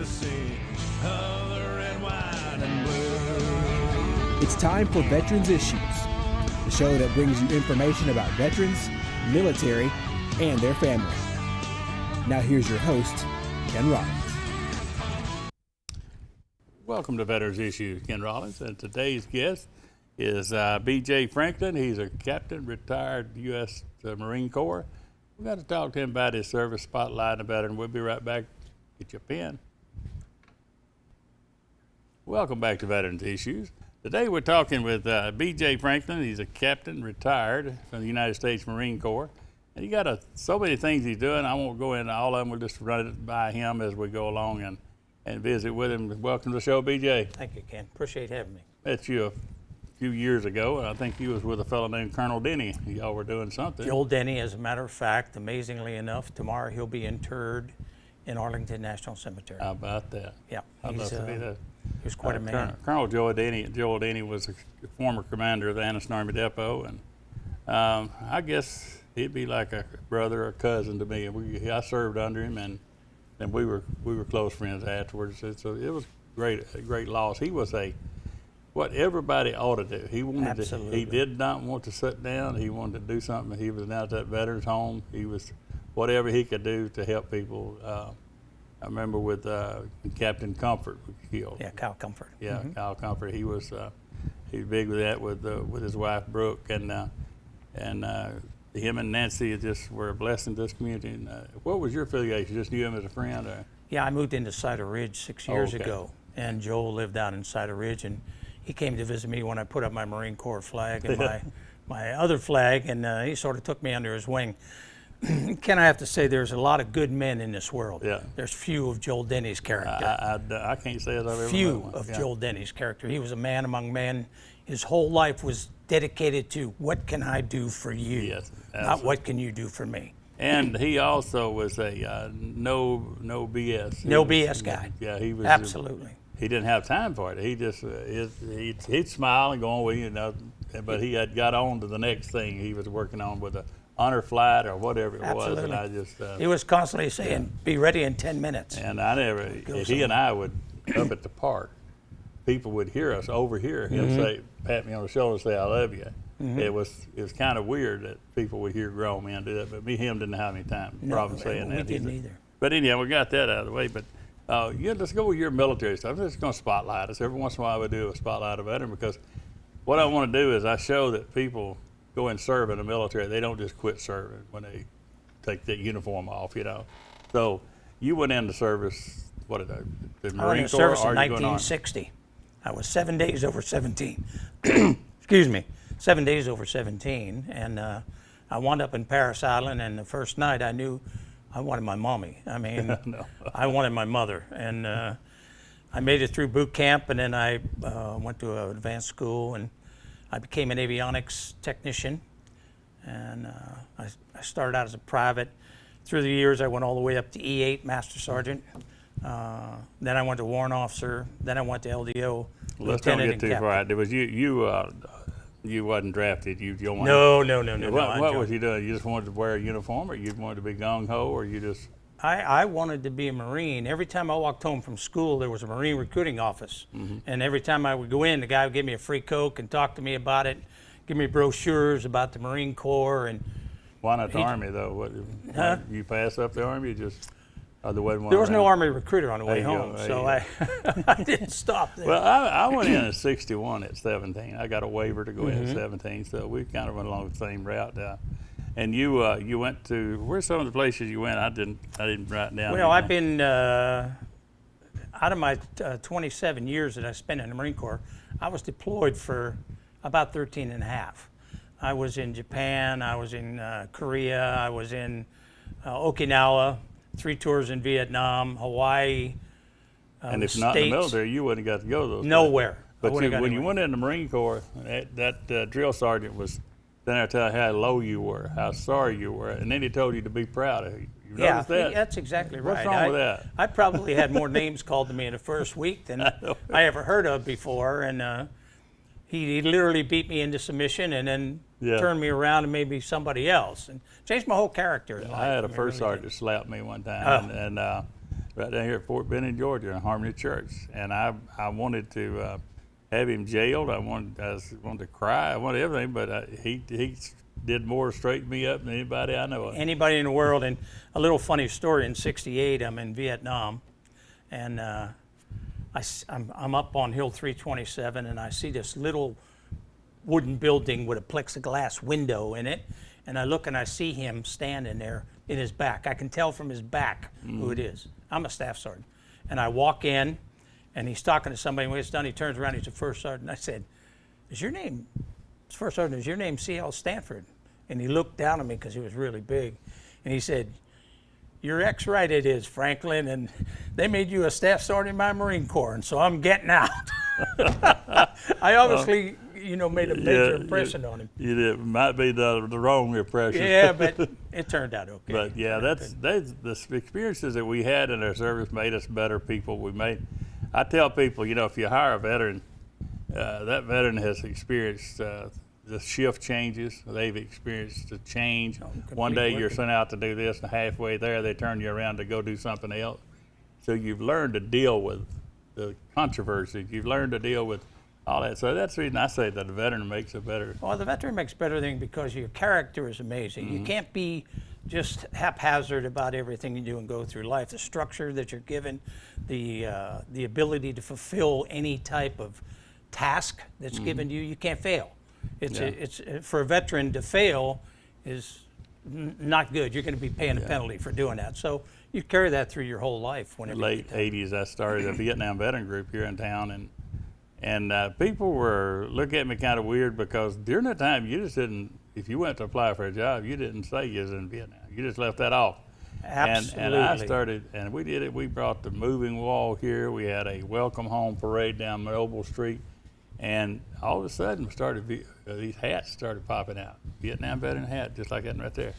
legacy of the red, white, and blue. It's time for Veterans Issues, the show that brings you information about veterans, military, and their family. Now here's your host, Ken Rollins. Welcome to Veterans Issues, Ken Rollins, and today's guest is B.J. Franklin. He's a captain, retired U.S. Marine Corps. We've got to talk to him about his service, spotlight about it, and we'll be right back. Get your pen. Welcome back to Veterans Issues. Today we're talking with B.J. Franklin. He's a captain, retired from the United States Marine Corps. And he got so many things he's doing. I won't go into all of them. We'll just run it by him as we go along and visit with him. Welcome to the show, B.J. Thank you, Ken. Appreciate having me. Met you a few years ago, and I think you was with a fellow named Colonel Denny. Y'all were doing something. Joel Denny, as a matter of fact, amazingly enough, tomorrow he'll be interred in Arlington National Cemetery. How about that? Yeah, I'd love to be there. He was quite a man. Colonel Joel Denny was a former commander of the Anniston Army Depot, and I guess he'd be like a brother or cousin to me. I served under him, and we were close friends afterwards. So it was a great loss. He was what everybody ought to do. He wanted Absolutely. He did not want to sit down. He wanted to do something. He was down at that veterans home. He was whatever he could do to help people. I remember with Captain Comfort was killed. Yeah, Kyle Comfort. Yeah, Kyle Comfort. He was big with that with his wife Brooke, and him and Nancy just were a blessing to this community. And, what was your affiliation? You just knew him as a friend, or? Yeah, I moved into Cider Ridge 6 years okay. ago, and Joel lived out in Cider Ridge, and he came to visit me when I put up my Marine Corps flag and my other flag, and he sort of took me under his wing. Ken, I have to say, there's a lot of good men in this world. Yeah. There's few of Joel Denny's character. I can't say that I've ever Few met one. of Yeah. Joel Denny's character. He was a man among men. His whole life was dedicated to what can I do for you, Yes, not absolutely. what can you do for me. And he also was a no BS. No BS guy. Yeah, he was. Absolutely. He didn't have time for it. He just he'd smile and go on with you know, but he had got on to the next thing he was working on with a honor flight or whatever it was. Absolutely. And I just He was constantly saying, "Be ready in 10 minutes." and I never. He and I would up at the park. People would overhear him say, pat me on the shoulder and say, "I love you." It was kind of weird that people would hear grown men do that, but him didn't have any time problem saying we that. didn't either. But anyhow, we got that out of the way. But let's go with your military stuff. I'm just going to spotlight us. Every once in a while we do a spotlight of a veteran, because what I want to do is I show that people go and serve in the military. They don't just quit serving when they take the uniform off, you know. So you went into service, the I went Marine into Corps, service or in are you going on? 1960. I was 7 days over 17. Excuse me, 7 days over 17, and I wound up in Paris Island. And the first night, I knew I wanted my mommy. I mean, No. I wanted my mother, and I made it through boot camp, and then I went to an advanced school, and I became an avionics technician. And I started out as a private. Through the years, I went all the way up to E8 Master Sergeant. Then I went to warrant officer. Then I went to LDO. Let's don't lieutenant get too and far. captain. It was you wasn't drafted. You joined. No. What was you doing? You just wanted to wear a uniform, or you wanted to be gung ho, or you just? I wanted to be a Marine. Every time I walked home from school, there was a Marine recruiting office. And every time I would go in, the guy would give me a free Coke and talk to me about it, give me brochures about the Marine Corps. And Why not the Army though? What, you pass up the Army? You just there wasn't one there was no around? Army recruiter on the way There you home, go, so there I didn't stop there. Well, I went in at 61 at 17. I got a waiver to go in at 17, so we kind of went along the same route. And you went to, where's some of the places you went? I didn't write down. Well, I've been, out of my 27 years that I spent in the Marine Corps, I was deployed for about 13 and a half. I was in Japan, I was in Korea, I was in Okinawa, 3 tours in Vietnam, Hawaii, and if the not in the States. military, you wouldn't have got to go to those. Nowhere. places. I But wouldn't have got when you anywhere. went in the Marine Corps, that drill sergeant was then I tell you how low you were, how sorry you were, and then he told you to be proud of you. You Yeah, noticed that? that's exactly right. What's wrong with that? I probably had more names called to me in the first week than I ever heard of before, and he literally beat me into submission and then Yeah. turned me around and made me somebody else and changed my whole character in life. I had a mean, first really sergeant slap me one time, and right down here at Fort Benning, Georgia, in Harmony Church. And I wanted to have him jailed. I wanted to cry. I wanted everything, but he did more to straighten me up than anybody I know of. Anybody in the world. And a little funny story, in '68, I'm in Vietnam, and I'm up on Hill 327, and I see this little wooden building with a plexiglass window in it, and I look and I see him standing there in his back. I can tell from his back who it is. I'm a staff sergeant. And I walk in, and he's talking to somebody. When it's done, he turns around, he's a first sergeant. I said, First Sergeant, is your name C.L. Stanford? And he looked down at me because he was really big. And he said, "You're right, it is, Franklin, and they made you a staff sergeant in my Marine Corps, and so I'm getting out." I obviously, made a major impression on him. You did. Might be the wrong impression. Yeah, but it turned out okay. But yeah, that's the experiences that we had in our service made us better people. I tell people, if you hire a veteran, that veteran has experienced the shift changes. They've experienced the change. One day you're sent out to do this, and halfway there they turn you around to go do something else. So you've learned to deal with the controversies. You've learned to deal with all that. So that's the reason I say that the veteran makes a better. Well, the veteran makes better thing because your character is amazing. You can't be just haphazard about everything you do and go through life. The structure that you're given, the ability to fulfill any type of task that's given to you, you can't fail. It's for a veteran to fail is not good. You're going to be paying a penalty for doing that. So you carry that through your whole life. Whenever Late '80s, I started a Vietnam veteran group here in town, and people were looking at me kind of weird because during that time you just didn't. If you went to apply for a job, you didn't say you was in Vietnam. You just left that off. Absolutely. And I started, and we did it. We brought the moving wall here. We had a welcome home parade down Melville Street. And all of a sudden, these hats started popping out. Vietnam veteran hat, just like that right there.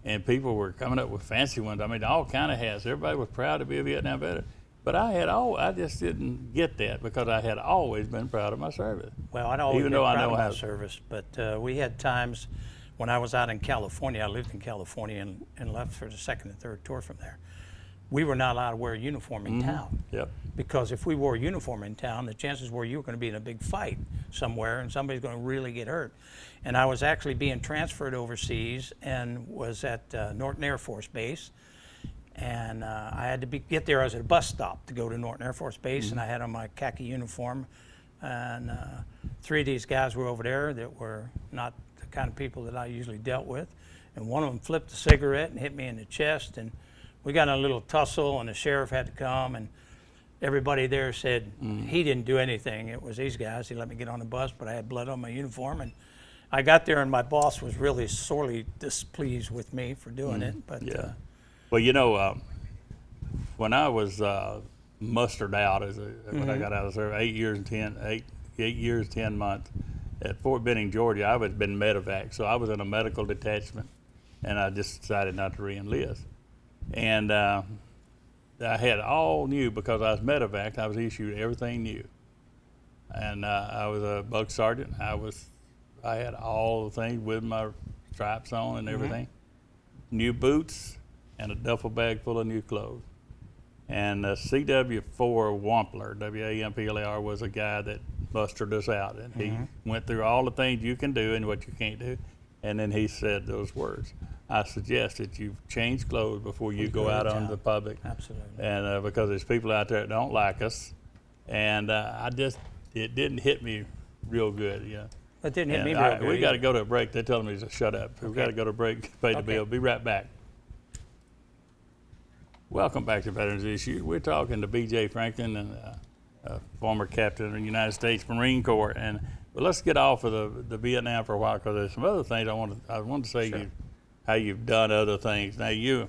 And people were coming up with fancy ones. I mean, all kind of hats. Everybody was proud to be a Vietnam veteran. But I just didn't get that because I had always been proud of my service. Well, I'd always been proud of my service, but we had times when I was out in California. I lived in California and left for the second and third tour from there. We were not allowed to wear a uniform in town. Yep. Because if we wore a uniform in town, the chances were you were going to be in a big fight somewhere and somebody's going to really get hurt. And I was actually being transferred overseas and was at Norton Air Force Base. And I had to get there. I was at a bus stop to go to Norton Air Force Base, and I had on my khaki uniform. And 3 of these guys were over there that were not the kind of people that I usually dealt with. And one of them flipped a cigarette and hit me in the chest. And we got in a little tussle, and the sheriff had to come, and everybody there said he didn't do anything. It was these guys. He let me get on the bus, but I had blood on my uniform. And I got there, and my boss was really sorely displeased with me for doing it. But well, when I was mustered out when I got out of service, 8 years, 10 months at Fort Benning, Georgia, I had been medevac, so I was in a medical detachment, and I just decided not to re-enlist. And I had all new because I was medevac. I was issued everything new, and I was a bug sergeant. I had all the things with my stripes on and everything, new boots, and a duffel bag full of new clothes. And CW4 Wampler, W-A-M-P-L-A-R, was a guy that mustered us out, and he went through all the things you can do and what you can't do, and then he said those words. I suggest that you change clothes before you go out on the public. Absolutely. And because there's people out there that don't like us, and it didn't hit me real good, It didn't hit me real good. We got to go to a break. They're telling me to shut up. We got to go to a break, pay the bill. Be right back. Welcome back to Veterans Issues. We're talking to B.J. Franklin, and former captain of the United States Marine Corps. And let's get off of the Vietnam for a while, because there's some other things I want to say how you've done other things. Now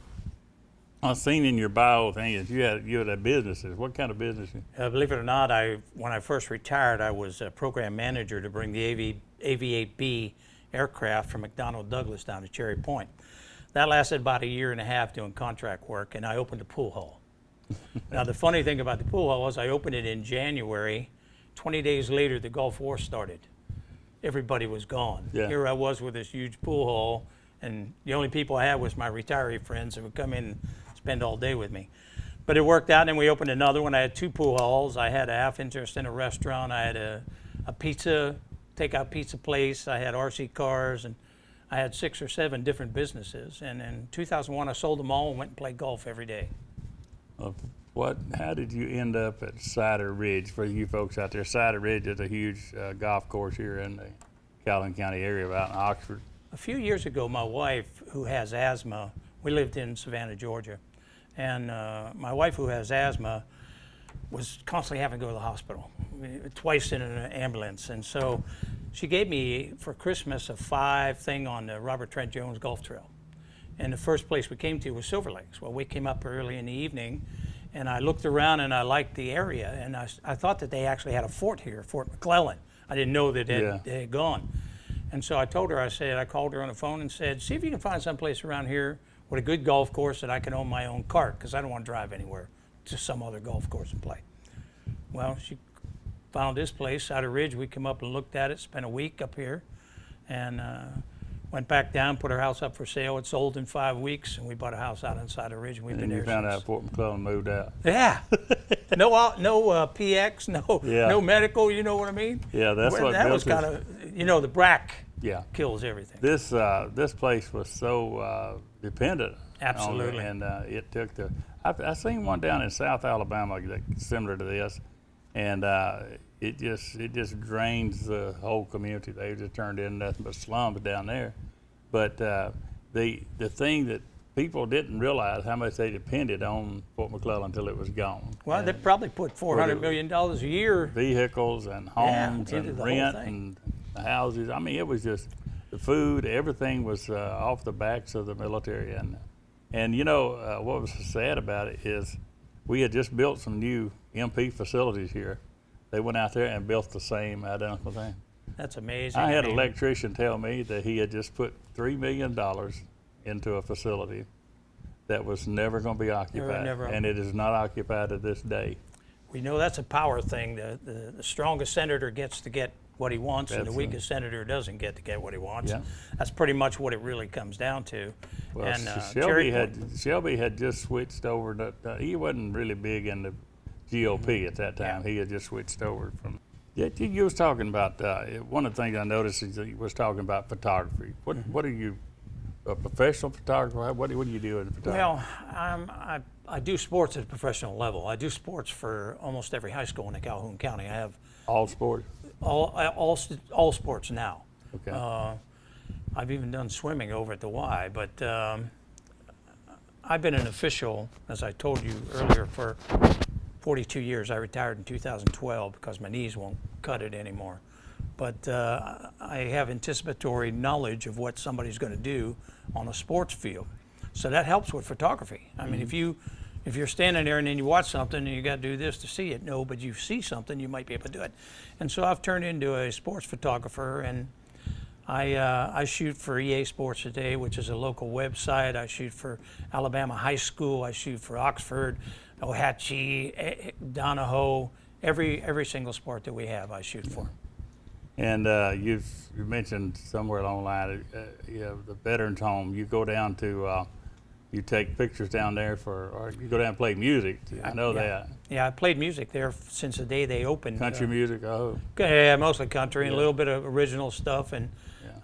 I've seen in your bio thing that you had businesses. What kind of business? Believe it or not, when I first retired, I was a program manager to bring the AV-8B aircraft from McDonnell Douglas down to Cherry Point. That lasted about a year and a half doing contract work, and I opened a pool hall. Now, the funny thing about the pool hall was I opened it in January. 20 days later, the Gulf War started. Everybody was gone. Yeah. Here I was with this huge pool hall, and the only people I had was my retiree friends that would come in and spend all day with me. But it worked out, and we opened another one. I had 2 pool halls. I had a half interest in a restaurant. I had a takeout pizza place. I had RC cars, and I had 6 or 7 different businesses. And in 2001, I sold them all and went and played golf every day. How did you end up at Cider Ridge? For you folks out there, Cider Ridge is a huge golf course here in the Calhoun County area, out in Oxford. A few years ago, my wife, who has asthma, we lived in Savannah, Georgia, and my wife, who has asthma, was constantly having to go to the hospital, twice in an ambulance. And so she gave me for Christmas a 5 thing on the Robert Trent Jones Golf Trail. And the first place we came to was Silver Lakes. Well, we came up early in the evening, and I looked around and I liked the area, and I thought that they actually had a fort here, Fort McClellan. I didn't know that they had gone. And so I told her, I called her on the phone and said, see if you can find someplace around here with a good golf course that I can own my own cart, because I don't want to drive anywhere to some other golf course and play. Well, she found this place, Cider Ridge. We came up and looked at it, spent a week up here, and went back down, put our house up for sale. It sold in 5 weeks, and we bought a house out on Cider Ridge, and we've been there since. And you found out Fort McClellan moved out. Yeah. No PX, no medical, you know what I mean? Yeah, that's what that built was kind of, the brack kills everything. This place was so dependent. Absolutely. On it, and it took I seen one down in South Alabama that's similar to this, and it just drains the whole community. They just turned into nothing but slums down there. But the thing that people didn't realize how much they depended on Fort McClellan until it was gone. Well, they probably put $400 million a year. Vehicles and homes and rent and the houses. I mean, it was just the food, everything was off the backs of the military. And what was sad about it is we had just built some new MP facilities here. They went out there and built the same identical thing. That's amazing. I had an electrician tell me that he had just put $3 million into a facility that was never going to be occupied, and it is not occupied to this day. We know that's a power thing. The strongest senator gets to get what he wants, and the weakest senator doesn't get to get what he wants. Yeah. That's pretty much what it really comes down to. Well, and Shelby had just switched over. He wasn't really big in the GOP at that time. Yeah. He had just switched over from. Yeah, you was talking about one of the things I noticed is that you was talking about photography. What are you, a professional photographer? What do you do in photography? Well, I do sports at a professional level. I do sports for almost every high school in the Calhoun County. I have all sports. All sports now. Okay. I've even done swimming over at the Y, but I've been an official, as I told you earlier, for 42 years. I retired in 2012 because my knees won't cut it anymore. But I have anticipatory knowledge of what somebody's going to do on a sports field. So that helps with photography. I mean, if you're standing there and then you watch something and you got to do this to see it, no, but you see something, you might be able to do it. And so I've turned into a sports photographer, and I shoot for EA Sports Today, which is a local website. I shoot for Alabama High School. I shoot for Oxford, Ohatchee, Donahoe. Every single sport that we have, I shoot for. And you mentioned somewhere along the line, the Veterans Home. You go down to, you take pictures down there or you go down and play music. I know that. Yeah, I played music there since the day they opened. Country music, oh. Yeah, mostly country and a little bit of original stuff. And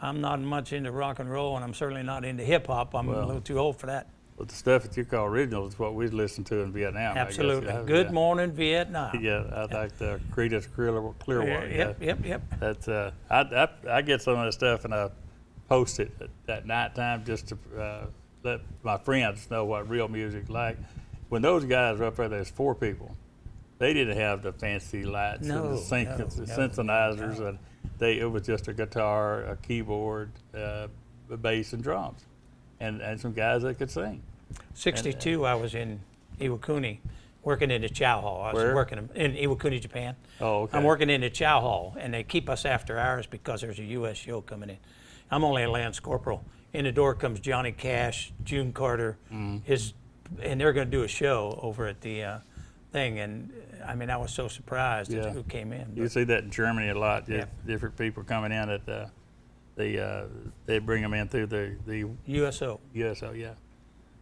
I'm not much into rock and roll, and I'm certainly not into hip hop. I'm a little too old for that. But the stuff that you call original is what we listened to in Vietnam. Absolutely. I guess. Good Morning Vietnam. Yeah, I like the Creedence Clearwater. Yep. That's I get some of that stuff and I post it at nighttime just to let my friends know what real music's like. When those guys were up there, there's 4 people. They didn't have the fancy lights and the synthesizers, and it was just a guitar, a keyboard, a bass, and drums, and some guys that could sing. 62, I was in Iwakuni working in the Chow Hall. I was working in Iwakuni, Japan. Oh, okay. I'm working in the Chow Hall, and they keep us after hours because there's a U.S. show coming in. I'm only a Lance Corporal. In the door comes Johnny Cash, June Carter, and they're going to do a show over at the thing. And I mean, I was so surprised at who came in. You see that in Germany a lot. Different people coming in at they bring them in through the USO. USO, yeah.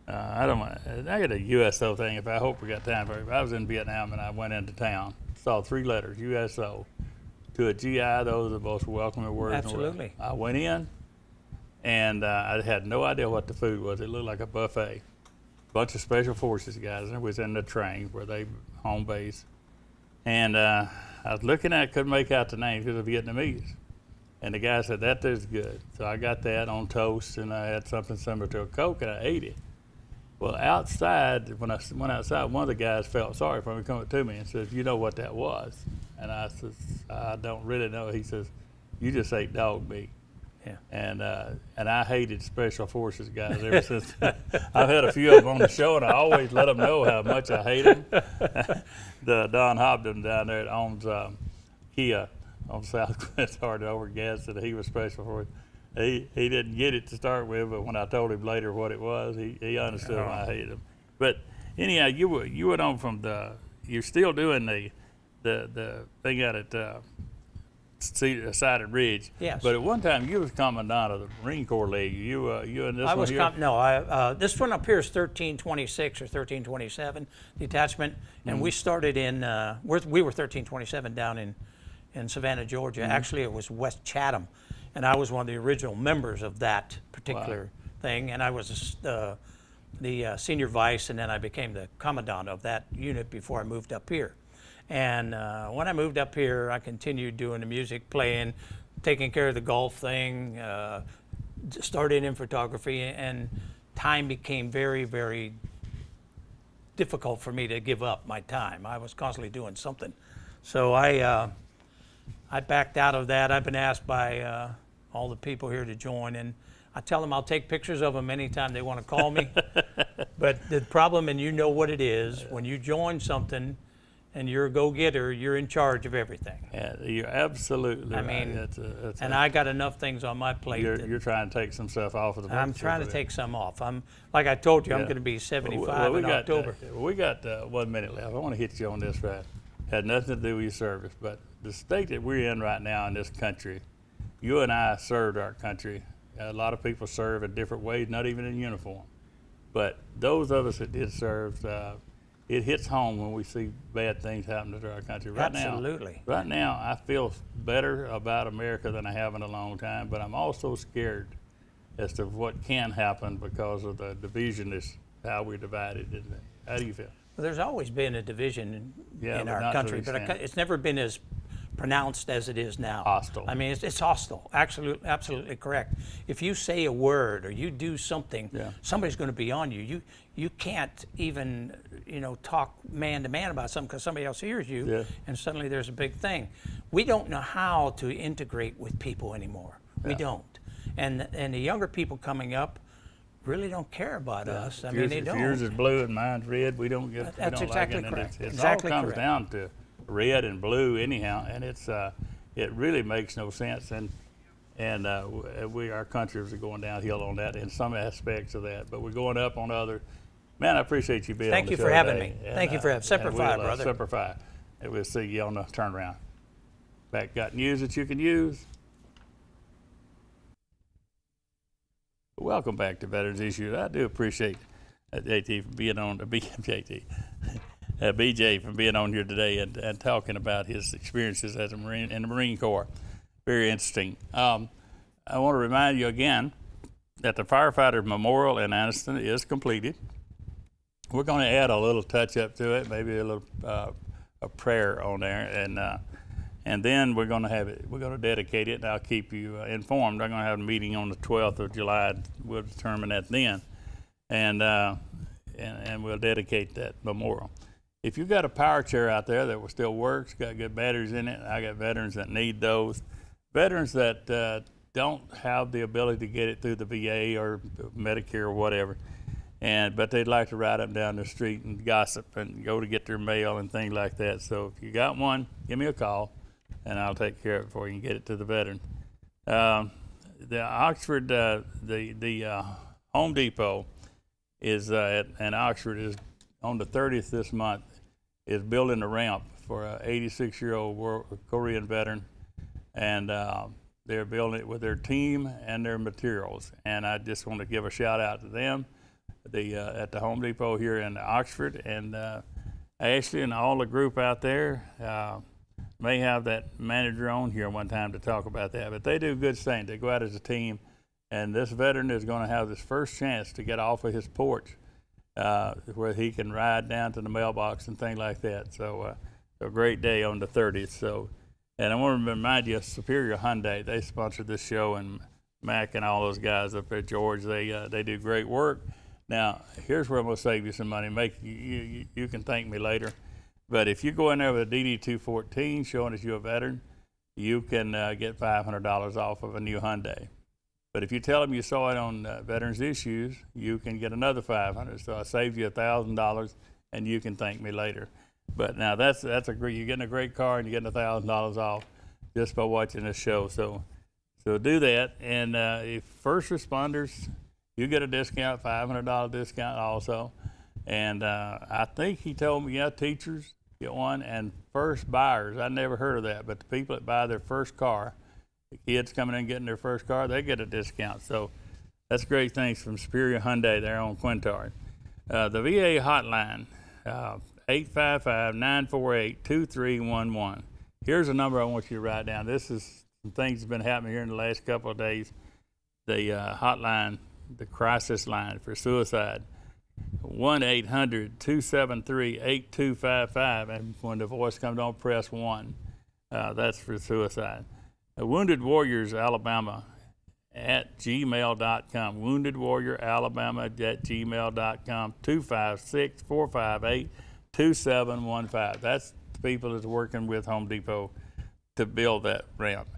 I don't want. I got a USO thing. If I hope we got time for it. If I was in Vietnam and I went into town, saw 3 letters USO. To a GI, those are the most welcoming words in the world. Absolutely. I went in, and I had no idea what the food was. It looked like a buffet. Bunch of special forces guys, and it was in the train where they home base. And I was looking at it, couldn't make out the name because of Vietnamese. And the guy said, that is good. So I got that on toast, and I had something similar to a Coke, and I ate it. Well, outside, when I went outside, one of the guys felt sorry for me, coming to me and says, you know what that was? And I says, I don't really know. He says, you just ate dog meat. Yeah. And I hated special forces guys ever since. I've had a few of them on the show, and I always let them know how much I hate them. The Don Hobden down there that owns Kia on South Quintard over in Gadsden, he was special forces. He didn't get it to start with, but when I told him later what it was, he understood why I hated him. But anyhow, you went on from you're still doing the thing out at Sided Ridge. Yes. But at one time you was commandant of the Marine Corps League. You and this I one was here? this one up here is 1326 or 1327 detachment, and we started in we were 1327 down in Savannah, Georgia. Actually, it was West Chatham, and I was one of the original members of that particular thing, and I was the senior vice, and then I became the commandant of that unit before I moved up here. And when I moved up here, I continued doing the music, playing, taking care of the golf thing, started in photography, and time became very, very difficult for me to give up my time. I was constantly doing something. So I backed out of that. I've been asked by all the people here to join, and I tell them I'll take pictures of them anytime they want to call me. But the problem, and you know what it is, when you join something, and you're a go-getter, you're in charge of everything. Yeah, you're absolutely I right. mean, I got enough things on my plate. You're trying to take some stuff off of the I'm trying to take some off. Like I told you, I'm going to be 75 in October. We got 1 minute left. I want to hit you on this right. Had nothing to do with your service, but the state that we're in right now in this country, you and I served our country. A lot of people serve in different ways, not even in uniform. But those of us that did serve, it hits home when we see bad things happening to our country. Absolutely. Right now, I feel better about America than I have in a long time, but I'm also scared as to what can happen because of the division is how we're divided. How do you feel? Well, there's always been a division in but our not to country, the but extent. it's never been as pronounced as it is now. Hostile. I mean, it's hostile. Absolutely correct. If you say a word or you do something, somebody's going to be on you. You can't even, talk man to man about something because somebody else hears you, and suddenly there's a big thing. We don't know how to integrate with people anymore. We don't. And the younger people coming up really don't care about us. I mean, they don't. If yours is blue and mine's red, we don't get. That's exactly correct. It Exactly all comes correct. down to red and blue anyhow, and it really makes no sense. And our countries are going downhill on that in some aspects of that, but we're going up on other. Man, I appreciate you being on the show today. Thank you for having me. Thank you for having Semper Fi, brother. Semper Fi. And we'll see you on the turnaround. Back got news that you can use. Welcome back to Veterans Issues. I do appreciate JT for being on BJ for being on here today and talking about his experiences as a Marine in the Marine Corps. Very interesting. I want to remind you again that the Firefighter Memorial in Anniston is completed. We're going to add a little touch up to it, maybe a little a prayer on there, and then we're going to have it. We're going to dedicate it, and I'll keep you informed. I'm going to have a meeting on the 12th of July. We'll determine that then, and we'll dedicate that memorial. If you've got a power chair out there that still works, got good batteries in it, I got veterans that need those. Veterans that don't have the ability to get it through the VA or Medicare or whatever, but they'd like to ride up and down the street and gossip and go to get their mail and things like that. So if you got one, give me a call, and I'll take care of it for you and get it to the veteran. The Oxford, the Home Depot is in Oxford is on the 30th this month, is building a ramp for an 86-year-old Korean veteran, and they're building it with their team and their materials. And I just want to give a shout out to them. at the Home Depot here in Oxford, and Ashley and all the group out there may have that manager on here one time to talk about that. But they do good things. They go out as a team, and this veteran is going to have his first chance to get off of his porch where he can ride down to the mailbox and things like that. So a great day on the 30th. So, and I want to remind you, Superior Hyundai, they sponsored this show, and Mac and all those guys up at George, they do great work. Now, here's where I'm going to save you some money. You can thank me later. But if you go in there with a DD214 showing that you're a veteran, you can get $500 off of a new Hyundai. But if you tell them you saw it on Veterans Issues, you can get another $500. So I saved you $1,000, and you can thank me later. But now that's a great. You're getting a great car, and you're getting $1,000 off just by watching this show. So do that. And if first responders, you get a discount, $500 discount also. And I think he told me, yeah, teachers get one, and first buyers. I never heard of that, but the people that buy their first car, the kids coming in getting their first car, they get a discount. So that's great things from Superior Hyundai there on Quintard. The VA hotline, 855-948-2311. Here's a number I want you to write down. This is some things that's been happening here in the last couple of days. The hotline, the crisis line for suicide, 1-800-273-8255. And when the voice comes on, press 1. That's for suicide. Wounded Warriors Alabama at gmail.com. Wounded Warrior Alabama at gmail.com. 256-458-2715. That's the people that's working with Home Depot to build that ramp.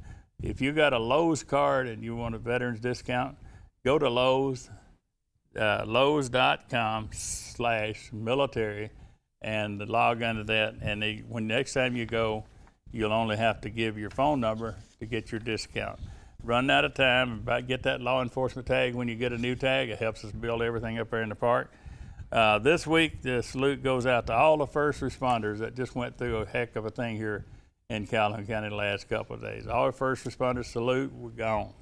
If you got a Lowe's card and you want a veterans discount, go to Lowe's, Lowe's.com/military, and log into that. And when next time you go, you'll only have to give your phone number to get your discount. Run out of time, get that law enforcement tag when you get a new tag. It helps us build everything up there in the park. This week, the salute goes out to all the first responders that just went through a heck of a thing here in Calhoun County the last couple of days. All the first responders, salute, we're gone.